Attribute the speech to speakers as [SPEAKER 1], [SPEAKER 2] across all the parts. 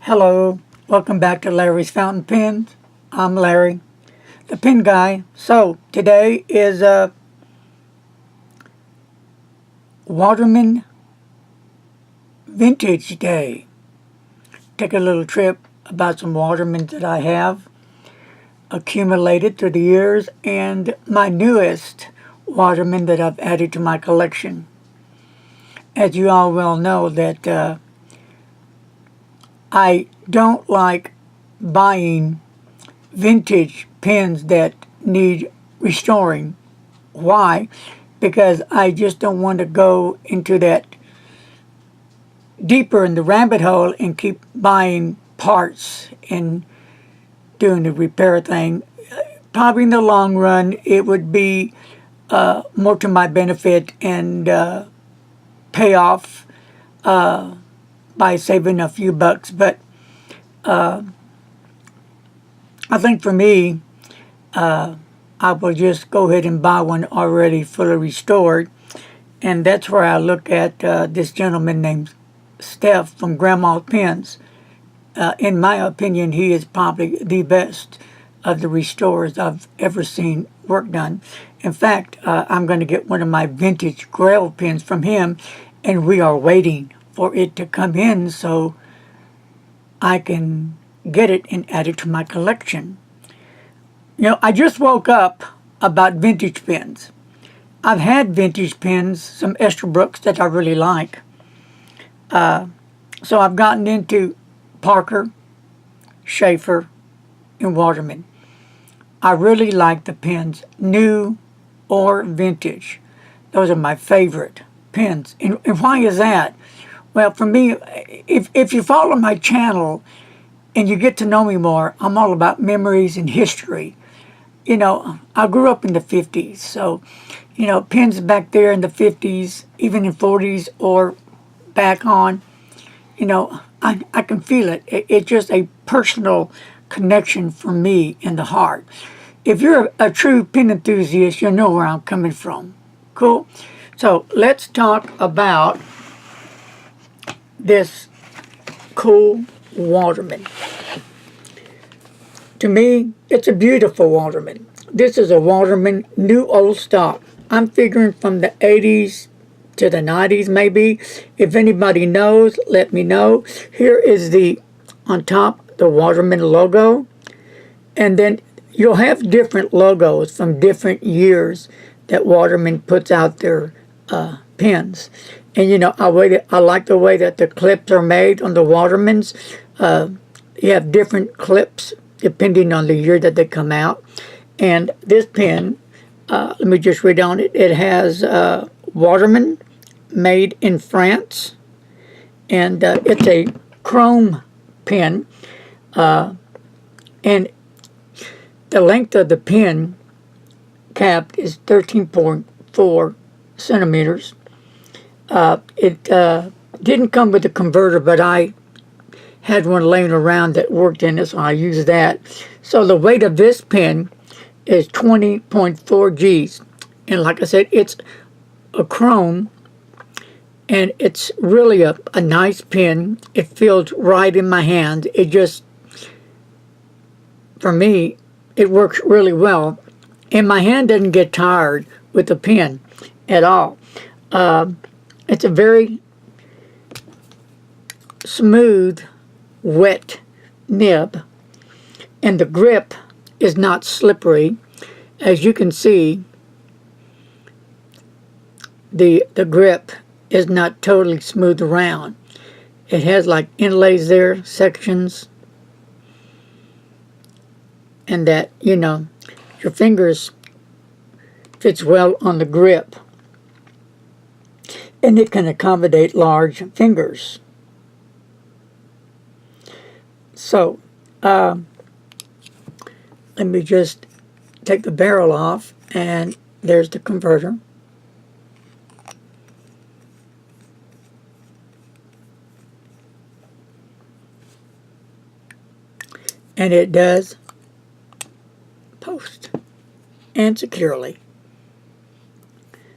[SPEAKER 1] Hello, welcome back to Larry's Fountain Pens. I'm Larry, the pen guy. So today is Waterman Vintage Day. Take a little trip about some Watermans that I have accumulated through the years and my newest Waterman that I've added to my collection. As you all well know that I don't like buying vintage pens that need restoring. Why? Because I just don't want to go into that deeper in the rabbit hole and keep buying parts and doing the repair thing. Probably in the long run, it would be more to my benefit and pay off by saving a few bucks. But I think for me, I will just go ahead and buy one already fully restored. And that's where I look at this gentleman named Steph from Grandma's Pens. In my opinion, he is probably the best of the restorers I've ever seen work done. In fact, I'm going to get one of my vintage Grail pens from him, and we are waiting for it to come in so I can get it and add it to my collection. You know, I just woke up about vintage pens. I've had vintage pens, some Estabrooks that I really like. So I've gotten into Parker, Schaefer, and Waterman. I really like the pens, new or vintage. Those are my favorite pens. And why is that? Well, for me, if you follow my channel and you get to know me more, I'm all about memories and history. You know, I grew up in the 50s, so, you know, pens back there in the 50s, even in 40s or back on, you know, I can feel it. It's just a personal connection for me in the heart. If you're a true pen enthusiast, you'll know where I'm coming from. Cool? So let's talk about this cool Waterman. To me, it's a beautiful Waterman. This is a Waterman new old stock. I'm figuring from the 80s to the 90s maybe. If anybody knows, let me know. Here is on top, the Waterman logo. And then you'll have different logos from different years that Waterman puts out their pens. And you know, I like the way that the clips are made on the Watermans. You have different clips depending on the year that they come out. And this pen, let me just read on it. It has Waterman, made in France. And it's a chrome pen. And the length of the pen cap is 13.4 centimeters. It didn't come with a converter, but I had one laying around that worked in it, so I used that. So the weight of this pen is 20.4 Gs. And like I said, it's a chrome, and it's really a nice pen. It feels right in my hand. It just, for me, it works really well. And my hand doesn't get tired with the pen at all. It's a very smooth, wet nib, and the grip is not slippery. As you can see, the grip is not totally smooth around. It has like inlays there, sections, and that, you know, your fingers fits well on the grip, and it can accommodate large fingers. So, let me just take the barrel off, and there's the converter. And it does post, and securely,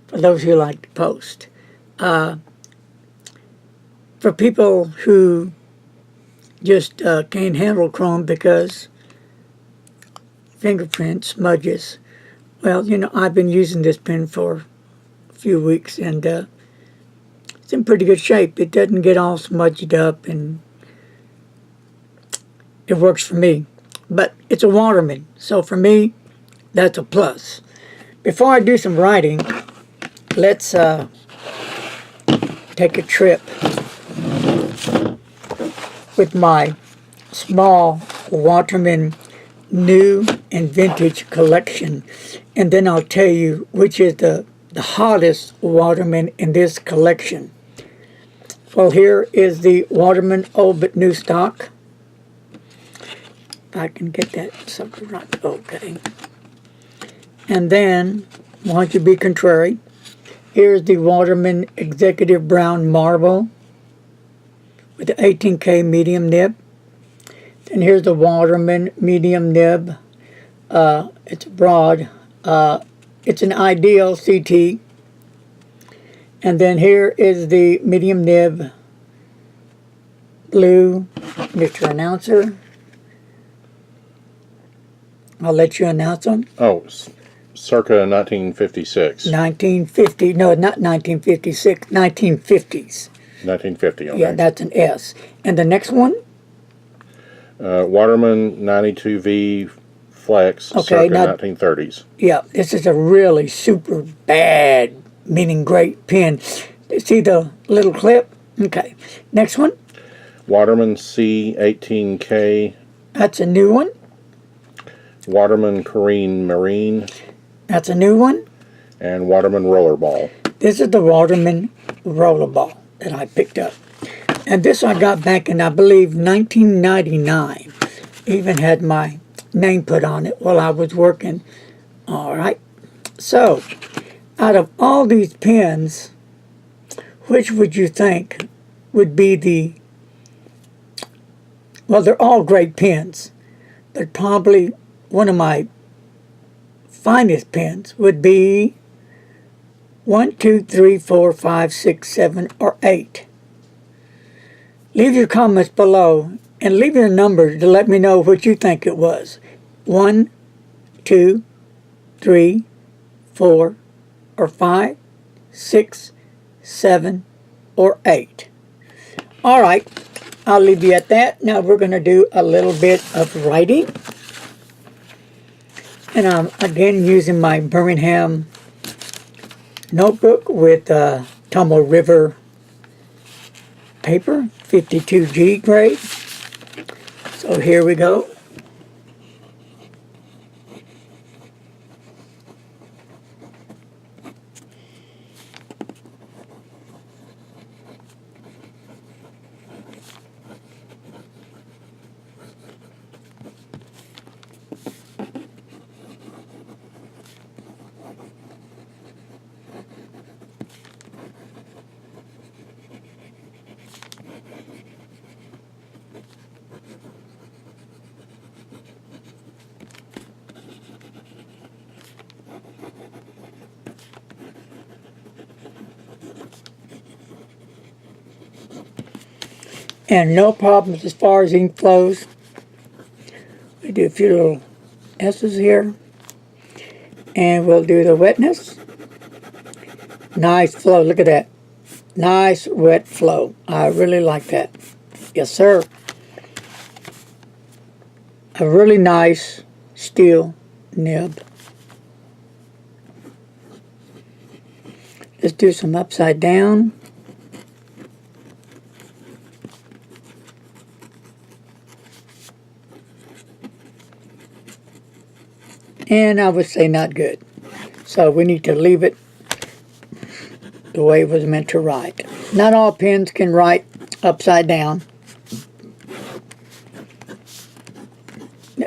[SPEAKER 1] for those who like to post. For people who just can't handle chrome because fingerprint smudges. Well, you know, I've been using this pen for a few weeks, and it's in pretty good shape. It doesn't get all smudged up, and it works for me. But it's a Waterman, so for me, that's a plus. Before I do some writing, let's take a trip with my small Waterman new and vintage collection, and then I'll tell you which is the hottest Waterman in this collection. Well, here is the Waterman old but new stock. If I can get that sucker right. Okay. And then, why don't you be contrary? Here's the Waterman Executive Brown Marble with the 18K medium nib. And here's the Waterman medium nib. It's broad. It's an ideal CT. And then here is the medium nib blue, Mr. Announcer. I'll let you announce them.
[SPEAKER 2] Oh, circa 1956.
[SPEAKER 1] 1950. No, not 1956. 1950s.
[SPEAKER 2] 1950, okay.
[SPEAKER 1] Yeah, that's an S. And the next one?
[SPEAKER 2] Waterman 92V Flex,
[SPEAKER 1] Okay,
[SPEAKER 2] circa
[SPEAKER 1] now,
[SPEAKER 2] 1930s.
[SPEAKER 1] Yeah, this is a really super bad, meaning great pen. See the little clip? Okay. Next one?
[SPEAKER 2] Waterman C18K.
[SPEAKER 1] That's a new one.
[SPEAKER 2] Waterman Careen Marine.
[SPEAKER 1] That's a new one.
[SPEAKER 2] And Waterman Rollerball.
[SPEAKER 1] This is the Waterman Rollerball that I picked up. And this I got back in, I believe, 1999. Even had my name put on it while I was working. All right. So, out of all these pens, which would you think would be the... Well, they're all great pens, but probably one of my finest pens would be 1, 2, 3, 4, 5, 6, 7, or 8. Leave your comments below and leave your number to let me know what you think it was. 1, 2, 3, 4, or 5, 6, 7, or 8. All right, I'll leave you at that. Now we're going to do a little bit of writing. And I'm again using my Birmingham notebook with Tomo River paper, 52G grade. So here we go. And no problems as far as ink flows. We do a few little S's here. And we'll do the wetness. Nice flow, look at that. Nice wet flow. I really like that. Yes, sir. A really nice steel nib. Let's do some upside down. And I would say not good. So we need to leave it the way it was meant to write. Not all pens can write upside down.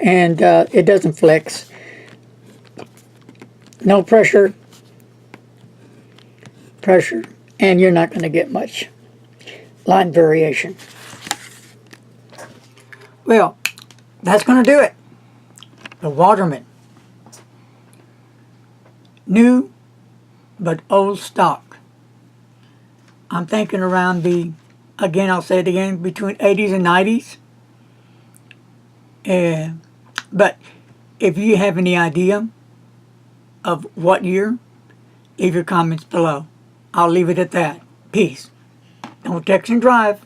[SPEAKER 1] And it doesn't flex. No pressure. Pressure. And you're not going to get much line variation. Well, that's going to do it. The Waterman. New, but old stock. I'm thinking around the, again, I'll say it again, between 80s and 90s. But if you have any idea of what year, leave your comments below. I'll leave it at that. Peace. Don't text and drive.